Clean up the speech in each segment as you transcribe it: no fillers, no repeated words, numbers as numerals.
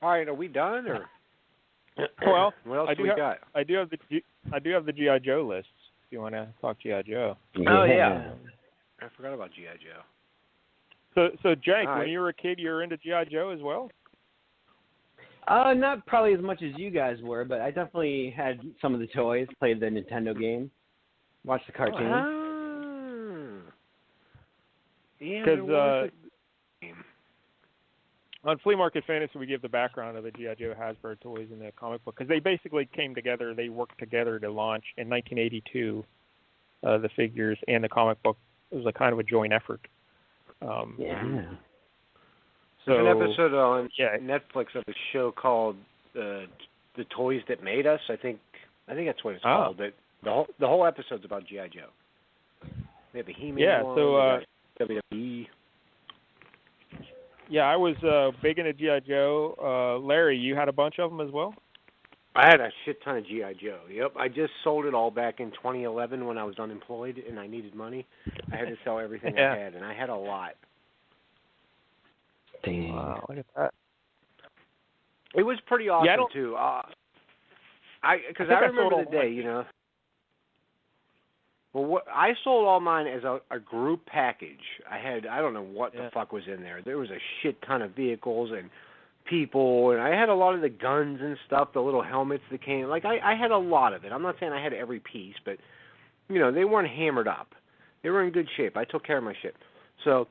All right, are we done or? Well, what else I do we got? I do have the G.I. Joe lists. If you want to talk G.I. Joe. Oh yeah. I forgot about G.I. Joe. So Jake, All right. when you were a kid, you were into G.I. Joe as well? Not probably as much as you guys were, but I definitely had some of the toys, played the Nintendo game, watched the cartoon. Yeah, because on Flea Market Fantasy, we give the background of the G.I. Joe Hasbro toys in the comic book, because they basically came together, they worked together to launch in 1982 the figures and the comic book. It was a kind of a joint effort. There's So, an episode on Netflix of a show called "The Toys That Made Us." I think that's what it's called. The whole episode's about G.I. Joe. They have a He-Man one. So WWE. Yeah, I was big into G.I. Joe. Larry, you had a bunch of them as well? I had a shit ton of G.I. Joe. Yep, I just sold it all back in 2011 when I was unemployed and I needed money. I had to sell everything I had, and I had a lot. Dang. Wow, look at that. It was pretty awesome too. I remember the day, you know. Well, I sold all mine as a group package. I don't know what the fuck was in there. There was a shit ton of vehicles and people, and I had a lot of the guns and stuff, the little helmets that came. Like I had a lot of it. I'm not saying I had every piece, but you know, they weren't hammered up. They were in good shape. I took care of my shit. So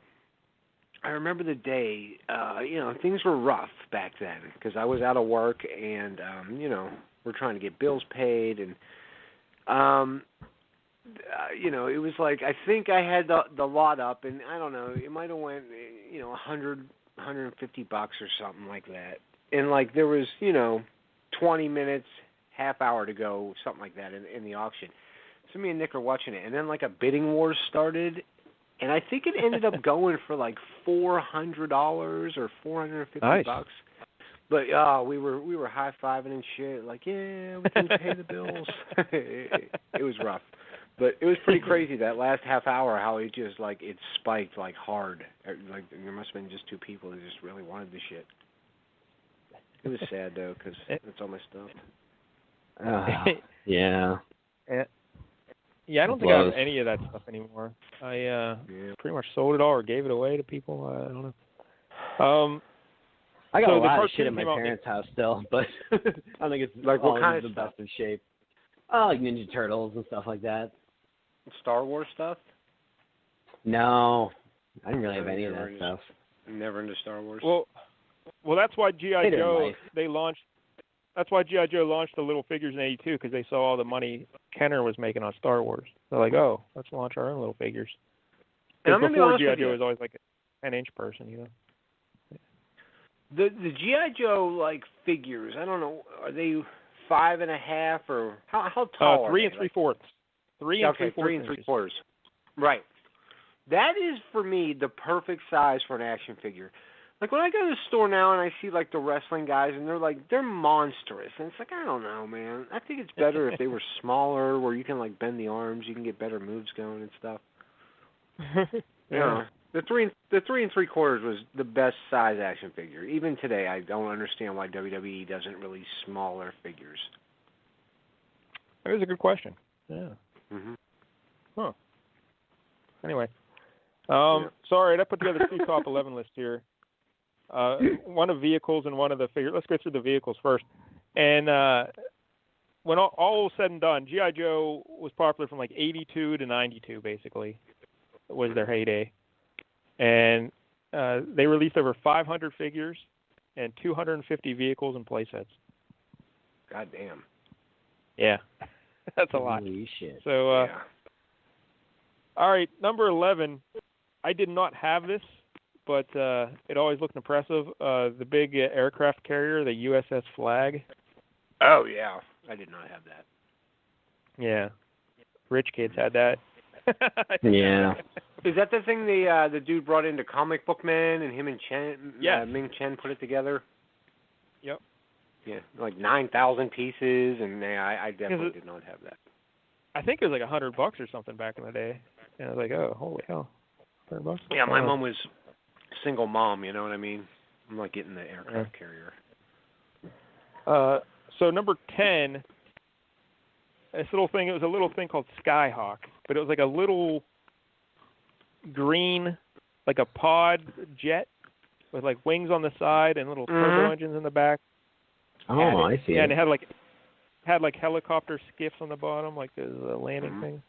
I remember the day, you know, things were rough back then because I was out of work and, you know, we're trying to get bills paid. And, you know, it was like I think I had the lot up, and I don't know, it might have went, you know, $100, $150 or something like that. And, like, there was, you know, 20 minutes, half hour to go, something like that in the auction. So me and Nick are watching it. And then, like, a bidding war started. And I think it ended up going for like $400 or $450. Nice. But we were high fiving and shit, like, yeah, we can pay the bills. It was rough, but it was pretty crazy that last half hour. How it just like it spiked like hard. Like there must have been just two people that just really wanted the shit. It was sad though because that's all my stuff. Yeah. Yeah, I don't think I have any of that stuff anymore. I pretty much sold it all or gave it away to people. I don't know. I got a lot of shit at my parents' house still, but I don't think it's like what kind of the stuff? best of shape. Like Ninja Turtles and stuff like that. Star Wars stuff? No, I didn't really have any of that stuff. Never into Star Wars. Well, that's why G.I. Joe launched. That's why G.I. Joe launched the little figures in '82 because they saw all the money Kenner was making on Star Wars. They're like, oh, let's launch our own little figures. Because before G.I. Joe was always like a 10-inch person, you know. The G.I. Joe like figures, I don't know, are they 5.5 or how tall? 3 3/4. 3 3 3/4. Right. That is for me the perfect size for an action figure. Like when I go to the store now and I see like the wrestling guys and they're monstrous and it's like I don't know, man. I think it's better if they were smaller where you can like bend the arms, you can get better moves going and stuff. Yeah. The 3 3/4 was the best size action figure. Even today, I don't understand why WWE doesn't release smaller figures. That was a good question. Yeah. Mhm. Huh. Anyway, sorry, I put together 2 top 11 lists here. One of vehicles and one of the figures. Let's go through the vehicles first. And when all was said and done, G.I. Joe was popular from like 82 to 92, basically, was their heyday. And they released over 500 figures and 250 vehicles and playsets. God damn. Yeah, that's a lot. Holy shit. So, all right, number 11. I did not have this, but it always looked impressive. The big aircraft carrier, the USS Flag. Oh, yeah. I did not have that. Yeah. Rich kids had that. Yeah. Is that the thing the dude brought into Comic Book Man and him and Ming Chen put it together? Yep. Yeah, like 9,000 pieces, and I definitely did not have that. I think it was like $100 or something back in the day. And I was like, oh, holy hell. $100? Yeah, my mom was single mom, you know what I mean? I'm not getting the aircraft carrier. So number 10, this little thing, it was a little thing called Skyhawk, but it was like a little green, like a pod jet with like wings on the side and little turbo engines in the back. Oh, I see. Yeah, and it had like helicopter skiffs on the bottom, like the landing thing.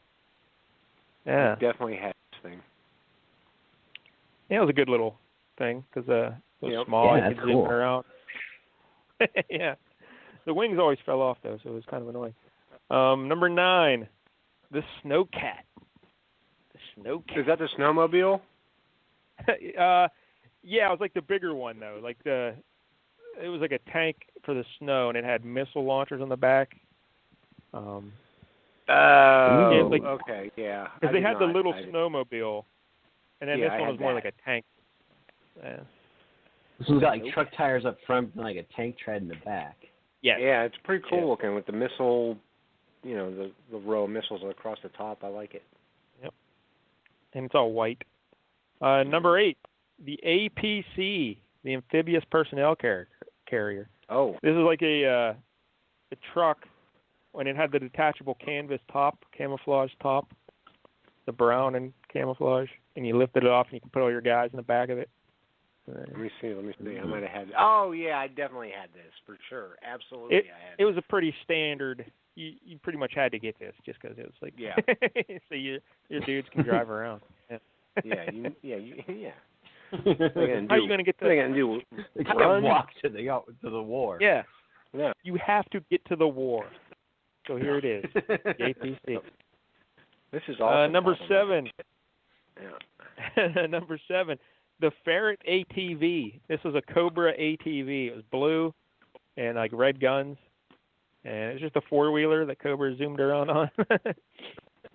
Yeah. I definitely had this thing. Yeah, it was a good little thing because it was small. Yeah, you that's could zoom cool. around. Yeah. The wings always fell off, though, so it was kind of annoying. Number 9, the Snowcat. The Snowcat. Is that the snowmobile? Yeah, it was like the bigger one, though. Like it was like a tank for the snow, and it had missile launchers on the back. Oh, like, okay, yeah. Because they had the little snowmobile, and then this one was more like a tank. Yeah. This one's got like truck tires up front and like a tank tread in the back. Yeah. Yeah, it's pretty cool looking with the missile, the row of missiles across the top. I like it. Yep. And it's all white. Number 8, the APC, the Amphibious Personnel Carrier. Oh. This is like a truck when it had the detachable canvas top, camouflage top, the brown and camouflage, and you lifted it off and you can put all your guys in the back of it. Let me see. I might have had it. Oh, yeah, I definitely had this, for sure. Absolutely, I had it. It was a pretty standard. You pretty much had to get this just because it was like, so your dudes can drive around. Yeah. Yeah. How are you going to get to? What are they going to do? They can't walk to the war. Yeah. Yeah. You have to get to the war. So here it is, the APC. This is awesome. Number 7. Yeah. Number 7, the Ferret ATV. This was a COBRA ATV. It was blue and like red guns, and it was just a 4-wheeler that COBRA zoomed around on.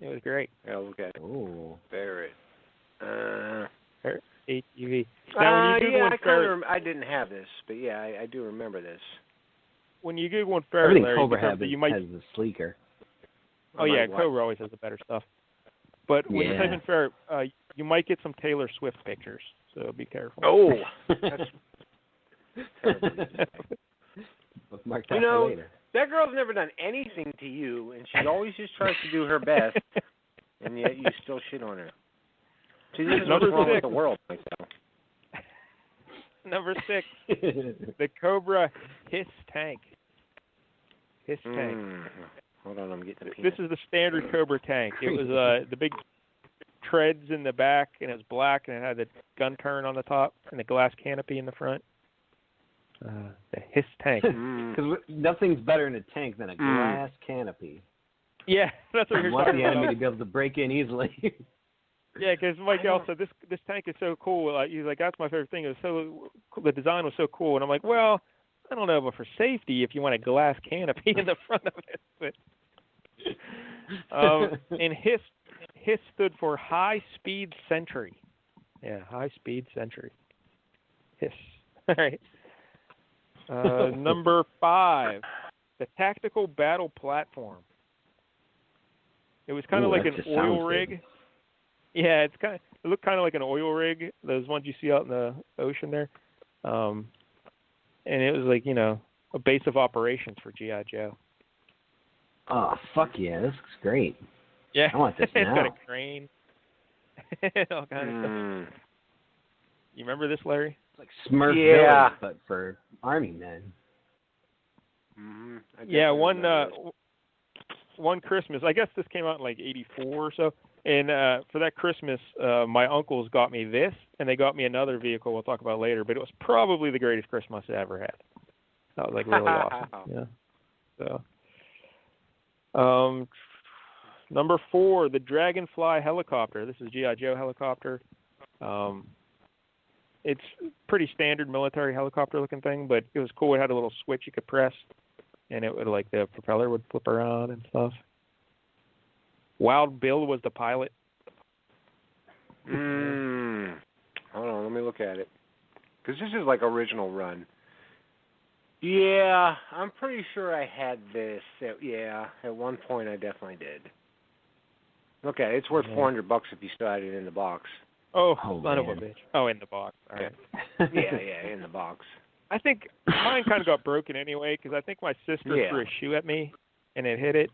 It was great. Yeah, look at it. Oh, Ferret. Ferret ATV. Now, when you Google Ferret, I didn't have this, but yeah, I do remember this. When you Google Ferret, everything Larry, COBRA has the sleeker. Oh yeah, COBRA always has the better stuff. But when you type in Ferret, you might get some Taylor Swift pictures, so be careful. Oh, that's terrible. Mark that for later. That girl's never done anything to you, and she always just tries to do her best, and yet you still shit on her. See, this is what's wrong with the world right now. Number 6, the COBRA Hiss Tank. Hiss Tank. Hold on, I'm getting This is the standard COBRA tank. It was the big treads in the back, and it was black, and it had the gun turret on the top and the glass canopy in the front. The Hiss Tank. Because nothing's better in a tank than a glass canopy. Yeah, that's what you're want talking the enemy about. to be able to break in easily. Yeah, because Mike also this tank is so cool. He's like, that's my favorite thing. It was the design was so cool, and I'm like, well, I don't know, but for safety, if you want a glass canopy in the front of it. But, and Hiss stood for High Speed Sentry. Yeah, High Speed Sentry. Hiss. All right. Number 5, the Tactical Battle Platform. It was kind of like an oil rig. Good. Yeah, it looked kind of like an oil rig, those ones you see out in the ocean there. And it was like, a base of operations for G.I. Joe. Oh, fuck yeah, this looks great. Yeah. I want this now. It's got a crane. All kind of stuff. You remember this, Larry? It's like Smurf Village, but for Army men. Yeah, one Christmas, I guess this came out in like 84 or so, and for that Christmas, my uncles got me this, and they got me another vehicle we'll talk about later, but it was probably the greatest Christmas I ever had. That was like really awesome. Yeah. So, number 4, the Dragonfly helicopter. This is G.I. Joe helicopter. It's pretty standard military helicopter looking thing, but it was cool. It had a little switch you could press, and it would the propeller would flip around and stuff. Wild Bill was the pilot. Hold on, let me look at it. Because this is like original run. Yeah, I'm pretty sure I had this. At one point I definitely did. Look at it. It's worth $400 if you still had it in the box. Oh, son of a bitch. Oh, in the box. All right. Yeah, in the box. I think mine kind of got broken anyway because I think my sister threw a shoe at me and it hit it.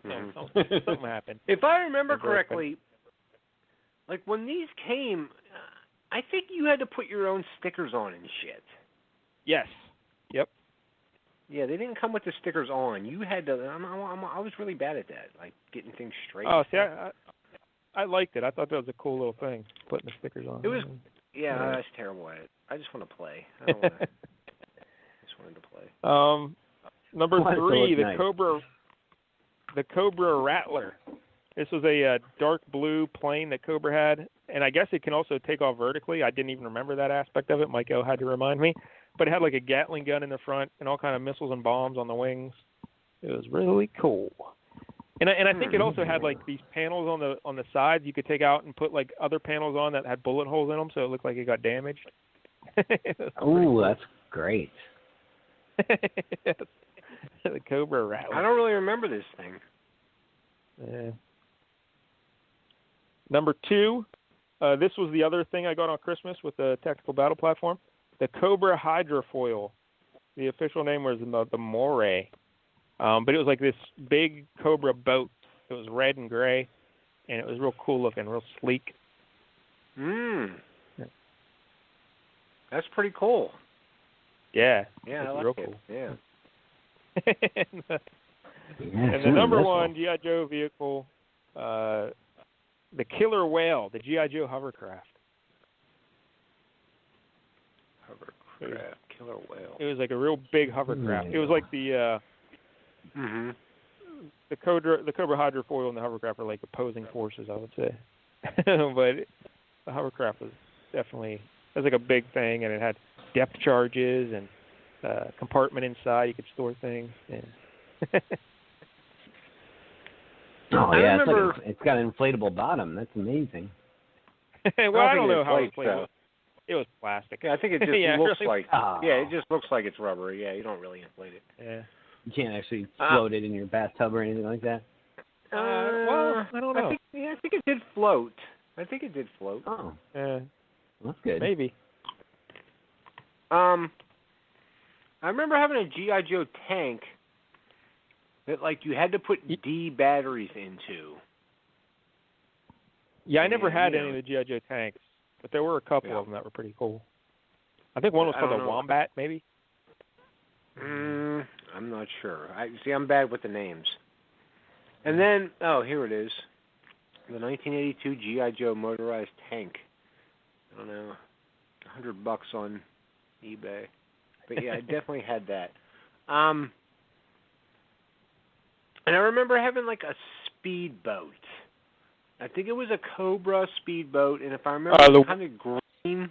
Something happened. If I remember correctly, like when these came, I think you had to put your own stickers on and shit. Yes. Yep. Yeah, they didn't come with the stickers on. You had to. I was really bad at that, like getting things straight. Oh, see, I liked it. I thought that was a cool little thing, putting the stickers on. It was. Yeah, I was terrible at it. I just want to play. I don't want to. I just wanted to play. Number 3, the nice. COBRA RATTLER. This was a dark blue plane that Cobra had, and I guess it can also take off vertically. I didn't even remember that aspect of it. Mike O had to remind me. But it had like a Gatling gun in the front and all kind of missiles and bombs on the wings. It was really cool. And I think it also had like these panels on the sides you could take out and put like other panels on that had bullet holes in them, so it looked like it got damaged. Ooh, that's great. The COBRA RATTLER. I don't really remember this thing. Yeah. Number 2, this was the other thing I got on Christmas with the tactical battle platform. The COBRA hydrofoil. The official name was the Moray. But it was like this big Cobra boat. It was red and gray, and it was real cool looking, real sleek. Yeah. That's pretty cool. Yeah. Yeah, I like real it. Cool. Yeah. And the number 1 G.I. Joe vehicle, the Killer Whale, the G.I. Joe hovercraft. Killer Whale. It was like a real big hovercraft. It was like the Cobra hydrofoil and the hovercraft are like opposing forces, I would say. But the hovercraft was definitely, it was like a big thing, and it had depth charges and compartment inside you could store things. Yeah. Oh yeah, it's got an inflatable bottom. That's amazing. Well, I don't know how it inflatable. It was plastic. Yeah, I think it just looks like. Yeah, it just looks like it's rubber. Yeah, you don't really inflate it. Yeah. You can't actually float it in your bathtub or anything like that. Well, I don't know. I think it did float. Oh. Yeah. That's good. Maybe. I remember having a G.I. Joe tank that, like, you had to put D batteries into. Yeah, I never had any of the G.I. Joe tanks, but there were a couple of them that were pretty cool. I think one was called the Wombat, maybe? I'm not sure. I'm bad with the names. And then, here it is. The 1982 G.I. Joe motorized tank. I don't know, $100 on eBay. But yeah, I definitely had that. And I remember having like a speedboat. I think it was a Cobra speedboat, and if I remember, kind of green.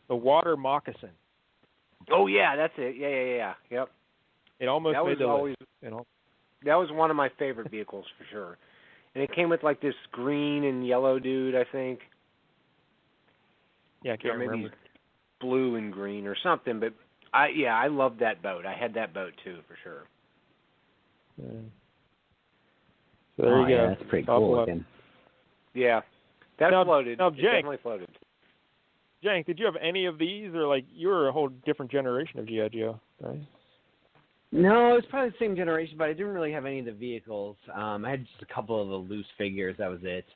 The water moccasin. Oh yeah, that's it. Yeah. Yep. It almost that made the always, list, you know. That was one of my favorite vehicles for sure. And it came with like this green and yellow dude, I think. Yeah, I can't remember. Maybe blue and green or something, but I loved that boat. I had that boat too, for sure. Yeah. So there you go. Yeah, that's pretty cool looking. Yeah, that floated. Now, it definitely floated. Jank, did you have any of these, or like you were a whole different generation of G.I. Joe, right? No, it was probably the same generation, but I didn't really have any of the vehicles. I had just a couple of the loose figures. That was it.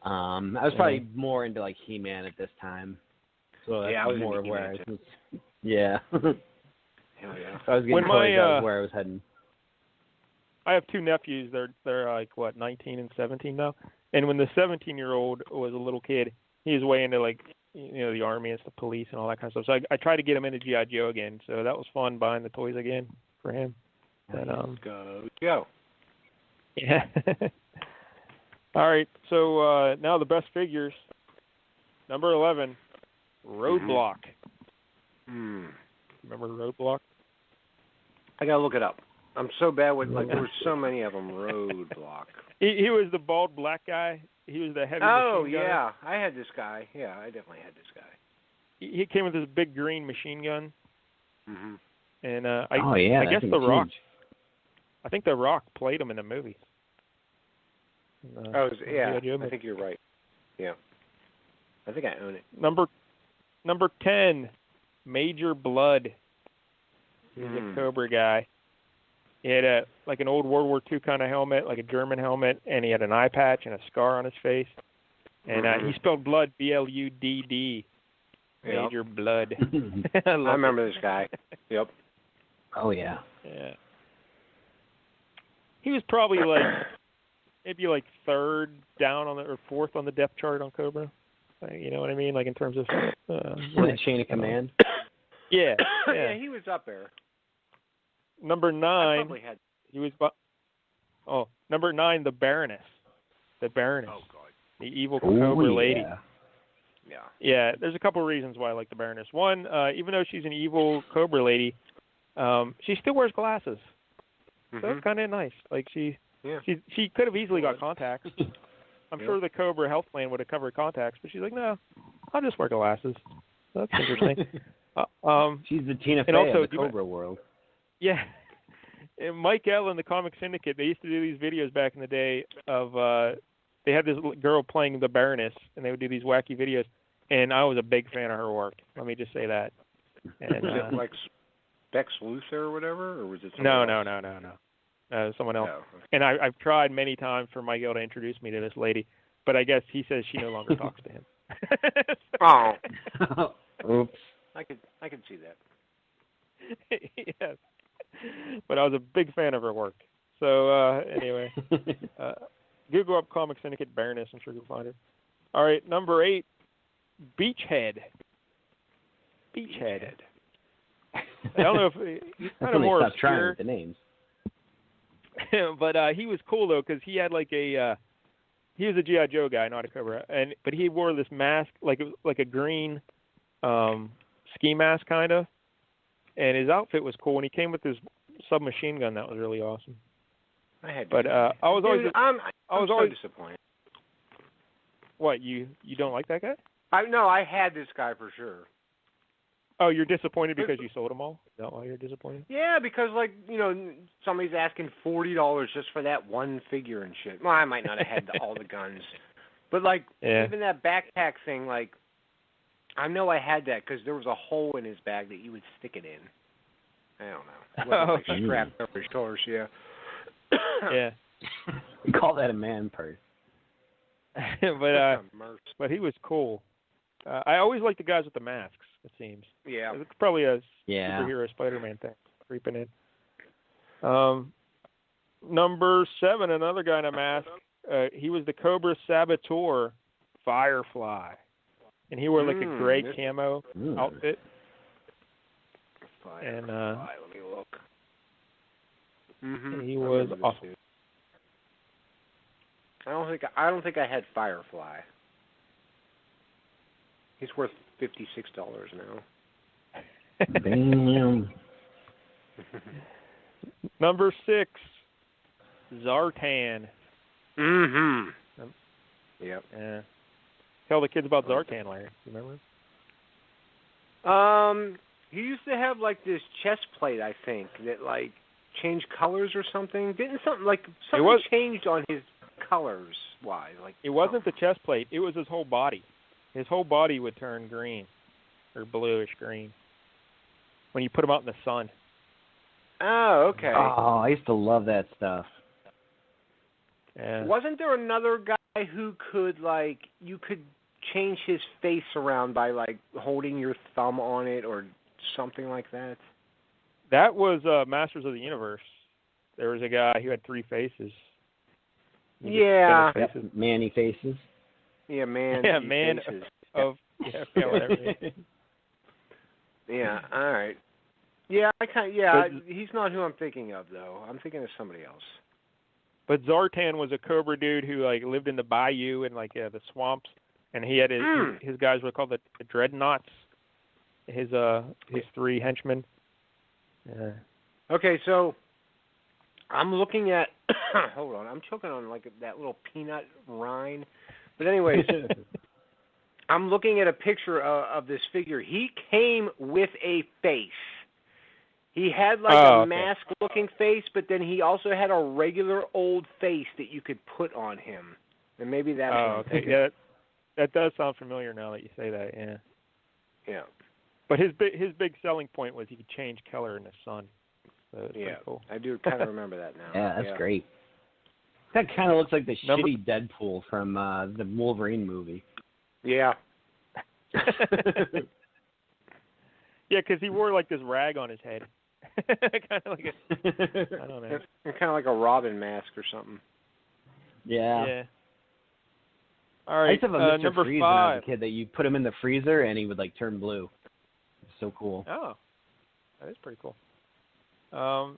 I was probably more into like He-Man at this time. So yeah, I was more into where He-Man I was. Yeah. Hell yeah. So I was getting toys. That was where I was heading. I have two nephews. They're like 19 and 17 now. And when the 17-year-old was a little kid, he was way into like the army and the police and all that kind of stuff. So I tried to get him into G.I. Joe again. So that was fun buying the toys again for him. But, go. Yeah. All right. So now the best figures. Number 11, Roadblock. Remember Roadblock? I gotta look it up. I'm so bad with there were so many of them. Roadblock. He was the bald black guy. He was the heavy machine gun. Yeah, I had this guy. Yeah, I definitely had this guy. He came with this big green machine gun. And I guess The Rock. Huge. I think The Rock played him in the movie. I think you're right. Yeah, I think I own it. Number Number 10, Major Blood. He's a Cobra guy. He had an old World War II kind of helmet, like a German helmet, and he had an eye patch and a scar on his face. And he spelled blood, B-L-U-D-D. Major Blood. I remember this guy. Yep. Oh, yeah. Yeah. He was probably maybe third down or fourth on the depth chart on Cobra. You know what I mean? Like in terms of chain of command. Yeah. Yeah, he was up there. Number 9. He was. Number 9, the Baroness. The Baroness. Oh God. The evil Cobra lady. Yeah. Yeah. There's a couple of reasons why I like the Baroness. One, even though she's an evil Cobra lady, she still wears glasses. So that's kind of nice. Like she could have easily got contacts. I'm sure the Cobra health plan would have covered contacts, but she's like, no, I'll just wear glasses. So that's interesting. She's the Tina Fey of the Cobra world. Yeah. And Mike L. and the Comic Syndicate, they used to do these videos back in the day of they had this girl playing the Baroness, and they would do these wacky videos, and I was a big fan of her work. Let me just say that. And, was it like Bex Luthor or whatever, or was it No. Someone else. Oh, okay. And I've tried many times for Mike L. to introduce me to this lady, but I guess he says she no longer talks to him. Oh. Oops. I could see that. Yes. But I was a big fan of her work. So anyway, Google up Comic Syndicate Baroness. I'm sure you'll find her. All right, number 8, Beachhead. Beachhead. I don't know if he's kind of more obscure. Trying with the names. But he was cool though, because he had he was a G.I. Joe guy, not a Cobra, but he wore this mask like a green ski mask kind of, and his outfit was cool. And he came with this submachine gun that was really awesome. I was always disappointed. What, you don't like that guy? I had this guy for sure. Oh, you're disappointed because you sold them all? Is that why you're disappointed? Yeah, because somebody's asking $40 just for that one figure and shit. Well, I might not have had all the guns, but even that backpack thing, I know I had that because there was a hole in his bag that you would stick it in. I don't know. It wasn't strapped over his shoulders, yeah. Yeah. We call that a man purse. But he was cool. I always like the guys with the masks, it seems. Yeah. It's probably a superhero Spider-Man thing creeping in. Number 7, another guy in a mask. He was the Cobra Saboteur Firefly. And he wore a gray camo outfit. Firefly. And let me look. And he was awesome. I don't think I had Firefly. He's worth $56 now. Damn. Number 6, Zartan. Yep. Yeah. Tell the kids about Zartan, Larry. You remember? He used to have this chest plate, I think, that changed colors or something. Didn't something changed on his colors? Why? It wasn't the chest plate. It was his whole body. His whole body would turn green or bluish green when you put him out in the sun. Oh, okay. Oh, I used to love that stuff. Yeah. Wasn't there another guy who could you could change his face around by holding your thumb on it or something like that? That was Masters of the Universe. There was a guy who had 3 faces. Yeah. Manny faces. Yeah, man. Yeah, man faces. whatever. Yeah, all right. Yeah, he's not who I'm thinking of though. I'm thinking of somebody else. But Zartan was a Cobra dude who lived in the bayou and the swamps, and he had his guys were called the Dreadnoughts. His 3 henchmen. Yeah. Okay, so I'm looking at. Hold on, I'm choking on that little peanut rind. But anyways, I'm looking at a picture of this figure. He came with a face. He had a mask-looking face, but then he also had a regular old face that you could put on him. And maybe that's okay. Yeah, that does sound familiar now that you say that, yeah. Yeah. But his big selling point was he could change color in the sun. So it's pretty cool. I do kind of remember that now. Yeah, that's great. That kind of looks like the shitty Deadpool from the Wolverine movie. Yeah. Yeah, because he wore like this rag on his head. Kind of like I don't know. Kind of like a Robin mask or something. Yeah. All right, I used to have a Mr. number Freeze 5. when I was a kid that you put him in the freezer and he would like turn blue. It's so cool. Oh, that is pretty cool.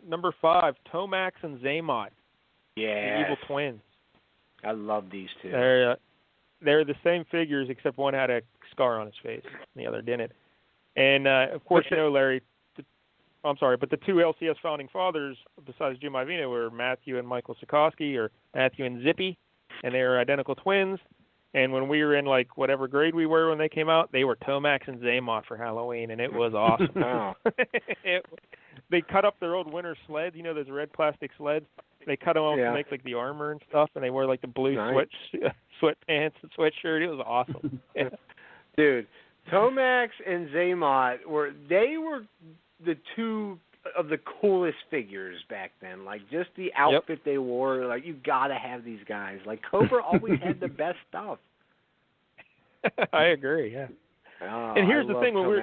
Number 5, Tomax and Zaymot. Yeah. The evil twins. I love these two. They're the same figures except one had a scar on his face and the other didn't. And of course, you know, Larry. I'm sorry, but the two LCS founding fathers besides Jim Ivina were Matthew and Michael Sikorsky, or Matthew and Zippy, and they were identical twins. And when we were in like whatever grade we were when they came out, they were Tomax and Zaymot for Halloween, and it was awesome. Oh. They cut up their old winter sleds, you know, those red plastic sleds. They cut them up to make like the armor and stuff, and they wore like the blue sweatpants and sweatshirt. It was awesome. Dude, Tomax and Zaymot were the two of the coolest figures back then. Like, just the outfit they wore, like, you gotta have these guys. Like, Cobra always had the best stuff. I agree, yeah. Oh, and here's the thing, when we're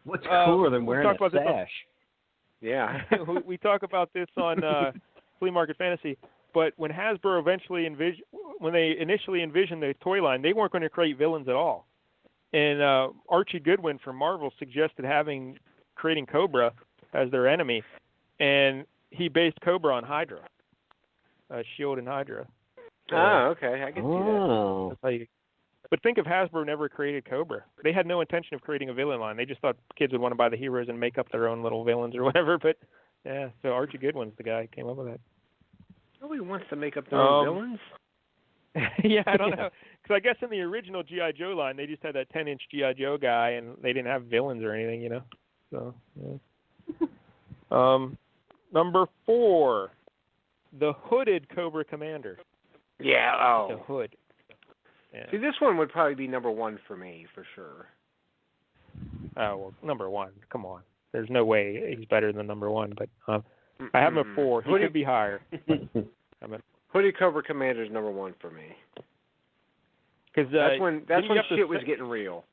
what's cooler than wearing a sash? Yeah. We talk about this on Flea Market Fantasy, but when Hasbro when they initially envisioned the toy line, they weren't going to create villains at all. And Archie Goodwin from Marvel suggested creating Cobra as their enemy, and he based Cobra on Hydra, Shield and Hydra. So, okay, I can see that. That's how but think if Hasbro never created Cobra. They had no intention of creating a villain line. They just thought kids would want to buy the heroes and make up their own little villains or whatever. But yeah, so Archie Goodwin's the guy who came up with that. Nobody wants to make up their own villains. Yeah, I don't know. Because I guess in the original G.I. Joe line, they just had that 10-inch G.I. Joe guy, and they didn't have villains or anything, you know. So, yeah. Number 4, the hooded Cobra Commander. Yeah, The hood. Yeah. See, this one would probably be number 1 for me, for sure. Oh, well, number 1. Come on. There's no way he's better than number 1, but I have him at 4. He could be higher. Hooded Cobra Commander is number 1 for me. Because that's when shit was getting real.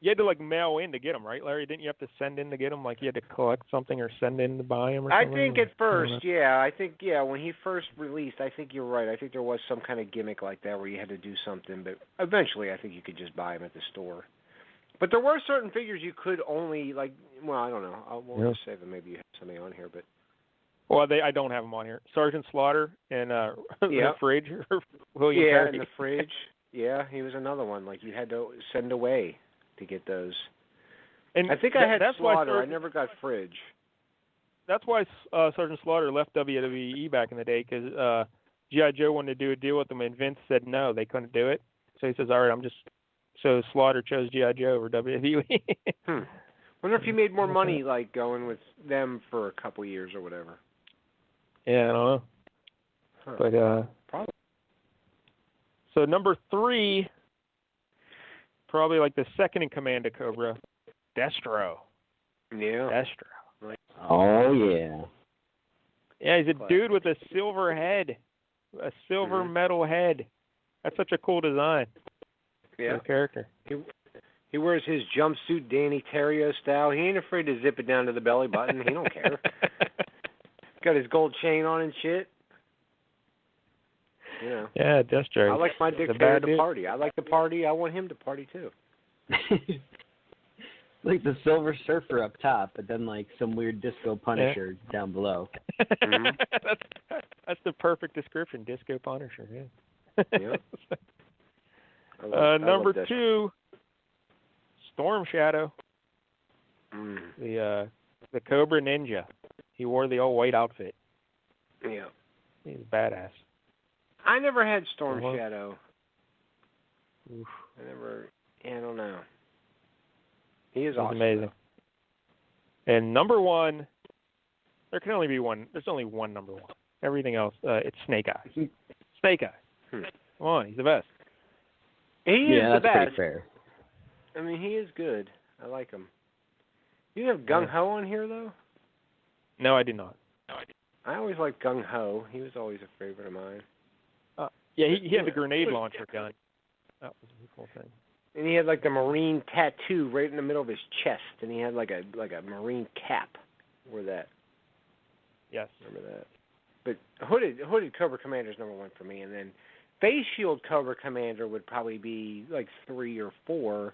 You had to like mail in to get them, right, Larry? Didn't you have to send in to get them? Like you had to collect something or send in to buy them or something? I think at first, when he first released, I think you're right. I think there was some kind of gimmick like that where you had to do something, but eventually I think you could just buy them at the store. But there were certain figures you could only, like, well, I don't know. We'll just say that maybe you have somebody on here, but. Well, I don't have them on here. Sergeant Slaughter and the Fridge. William Perry. And the Fridge. Yeah, he was another one. Like, you had to send away to get those. And I think I had Slaughter. I never got Fridge. That's why Sergeant Slaughter left WWE back in the day, because G.I. Joe wanted to do a deal with them, and Vince said no, they couldn't do it. So he says, all right, so Slaughter chose G.I. Joe over WWE. Wonder if he made more money, like, going with them for a couple years or whatever. Yeah, I don't know. But, probably. So number 3, probably like the second in command of Cobra, Destro. Yeah. Destro. Oh, yeah. Yeah, he's a dude with a silver head, a silver metal head. That's such a cool design. Yeah. For a character. He wears his jumpsuit Danny Terrio style. He ain't afraid to zip it down to the belly button. He don't care. Got his gold chain on and shit. Yeah. Yeah, Destro. I like my dictator to party. I like to party. I want him to party too. Like the Silver Surfer up top, but then like some weird Disco Punisher down below. Mm-hmm. That's the perfect description, Disco Punisher. Yeah. Yeah. Number 2, Storm Shadow. The Cobra Ninja. He wore the all white outfit. Yeah. He's badass. I never had Storm Shadow. Oof. I don't know. He is awesome. Amazing. And number 1, there can only be one. There's only one number 1. Everything else, it's Snake Eyes. Snake Eyes. Come on, he's the best. He is the best. Pretty fair. I mean, he is good. I like him. You have Gung Ho on here, though? No, I do not. I always liked Gung Ho. He was always a favorite of mine. Yeah, he had the grenade launcher gun. That was a cool thing. And he had like the Marine tattoo right in the middle of his chest, and he had like a Marine cap. Wore that. Yes. Remember that. But hooded Cobra Commander is number one for me, and then Face Shield Cobra Commander would probably be like 3 or 4.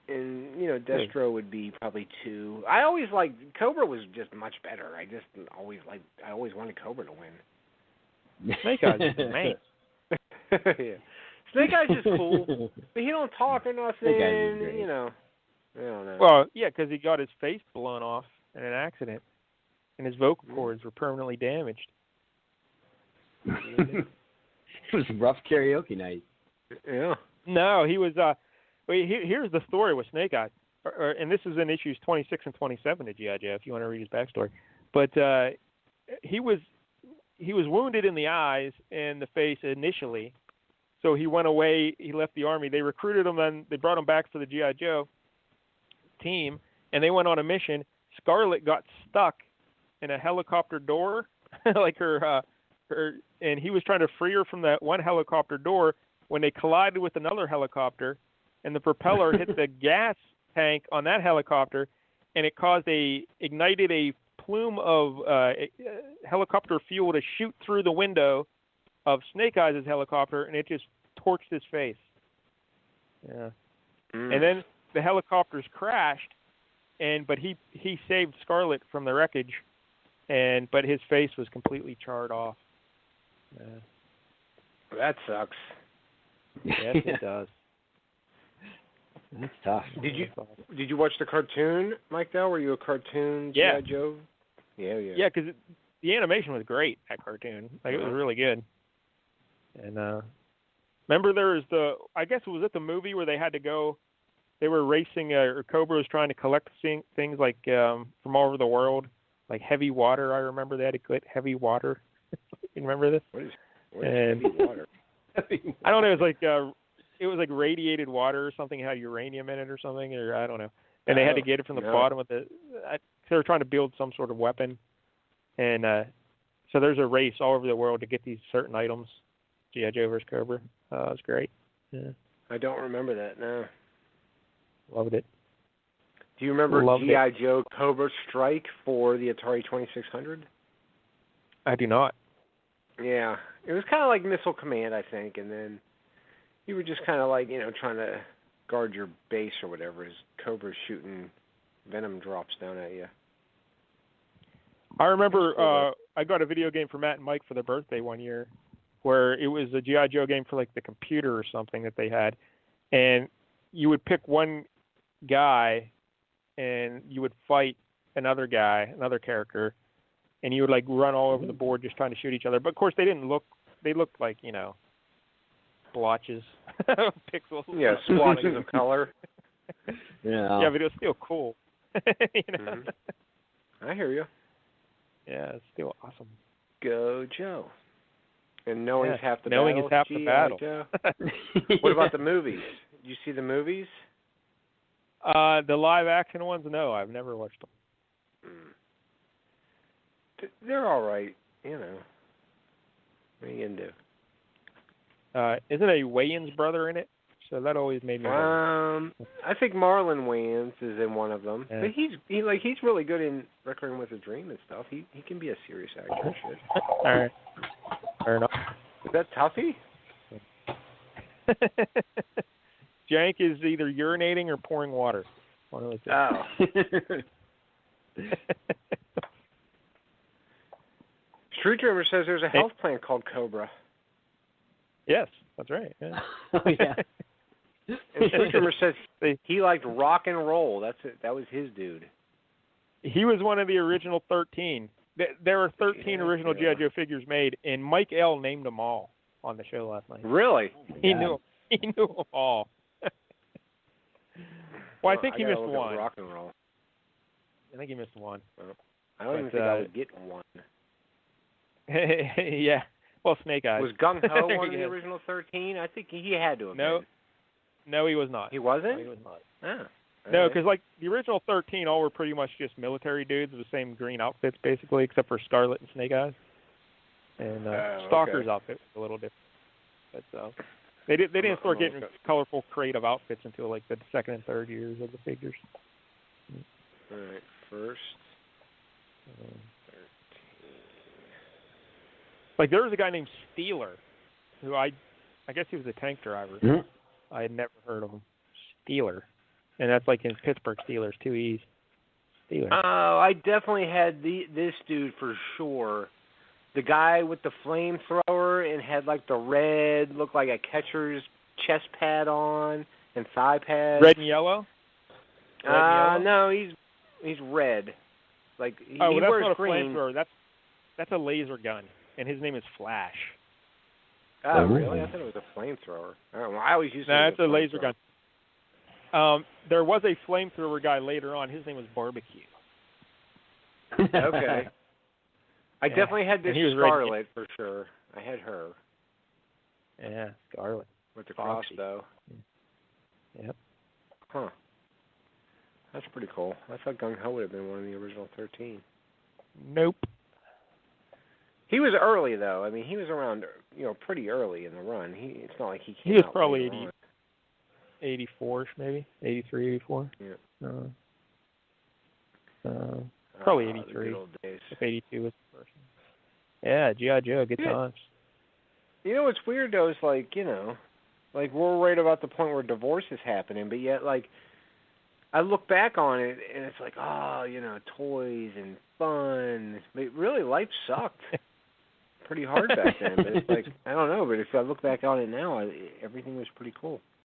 And, Destro would be probably 2. I always liked, Cobra was just much better. I always wanted Cobra to win. Snake Eyes is amazing. Yeah. Snake Eyes is cool, but he don't talk or nothing, I don't know. Well, yeah, because he got his face blown off in an accident, and his vocal cords were permanently damaged. It was a rough karaoke night. Yeah. No, he was, here's the story with Snake Eyes, and this is in issues 26 and 27 of G.I. Joe, if you want to read his backstory. But he was wounded in the eyes and the face initially, so he went away. He left the Army. They recruited him, and they brought him back for the G.I. Joe team, and they went on a mission. Scarlet got stuck in a helicopter door, like her, and he was trying to free her from that one helicopter door when they collided with another helicopter, and the propeller hit the gas tank on that helicopter, and it ignited a plume of helicopter fuel to shoot through the window of Snake Eyes' helicopter, and it just torched his face. Yeah. And then the helicopters crashed, but he saved Scarlet from the wreckage, but his face was completely charred off. That sucks. Yes, it does. That's tough. Did you watch the cartoon, Mike? Though, were you a cartoon G.I. Joe? Yeah. Yeah, because the animation was great. That cartoon, it was really good. And remember, there was I guess it was at the movie where they had to go. They were racing, or Cobra was trying to collect things like from all over the world, like heavy water. I remember they had to collect heavy water. You remember this? What is heavy water? I don't know. It was like radiated water or something. It had uranium in it or something, or I don't know. And they had to get it from the bottom of the. They were trying to build some sort of weapon, and so there's a race all over the world to get these certain items. G.I. Joe vs. Cobra. It was great. Yeah. I don't remember that. No. Loved it. Do you remember G.I. Joe Cobra Strike for the Atari 2600? I do not. Yeah. It was kind of like Missile Command, I think, and then you were just kind of like, trying to guard your base or whatever as Cobra's shooting venom drops down at you. I remember I got a video game for Matt and Mike for their birthday one year where it was a G.I. Joe game for like the computer or something that they had, and you would pick one guy and you would fight another character, and you would like run all over the board just trying to shoot each other. But of course they looked like, blotches, pixels. Yeah, splotches of color. Yeah. Yeah, but it was still cool. Mm-hmm. I hear you. Yeah, it's still awesome. Go Joe. And knowing's half the knowing battle. Is half the battle. What about the movies? Did you see the movies? The live action ones? No, I've never watched them. They're all right, What are you gonna do? Isn't a Wayans brother in it? So that always made me. I think Marlon Wayans is in one of them, yeah. But he's really good in Requiem with a Dream and stuff. He can be a serious actor. Shit. All right, fair enough. Is that Tuffy? Jank is either urinating or pouring water. One of those Oh. Street Dreamer says there's a health plan called Cobra. Yes, that's right. Yeah. Oh, yeah. And Street Dreamer says he liked rock and roll. That's it. That was his dude. He was one of the original 13. There were 13 original G.I. Joe figures made, and Mike L. named them all on the show last night. Really? He knew them all. Well, I think he missed one. Rock and roll. I think he missed one. I don't even think I would get one. Yeah. Well, Snake Eyes. Was Gung Ho one of the original 13? I think he had to have been. No, he was not. He wasn't? No, he was not. Oh. No, because like the original 13 all were pretty much just military dudes with the same green outfits basically, except for Scarlet and Snake Eyes. And Stalker's outfit was a little different. But they didn't start getting colorful creative outfits until like the second and third years of the figures. All right, first 13. Like there was a guy named Steeler, who I guess he was a tank driver. Mm-hmm. I had never heard of him. Steeler. And that's like in Pittsburgh Steelers, 2 E's. Steeler. Oh, I definitely had this dude for sure. The guy with the flamethrower and had like the red, looked like a catcher's chest pad on and thigh pads. Red and yellow? No, he's red. Like he that's wears not a green. flamethrower. That's a laser gun, and his name is Flash. Oh, really? I thought it was a flamethrower. Well, I always used to. No, it's a laser gun. There was a flamethrower guy later on. His name was Barbecue. Okay. I definitely had this Scarlet for sure. I had her. Yeah, Scarlet. With the crossbow. Yep. Huh. That's pretty cool. I thought Gung Ho would have been one of the original 13. Nope. He was early, though. I mean, he was around, pretty early in the run. It's not like he came He was out probably later 84-ish, maybe 83, 84. Yeah. Probably 83. The good old days. If 82 was the first one. Yeah, G.I. Joe, good times. You know what's weird though is like we're right about the point where divorce is happening, but yet like I look back on it and it's like, toys and fun. But really, life sucked pretty hard back then. But it's like, I don't know. But if I look back on it now, everything was pretty cool.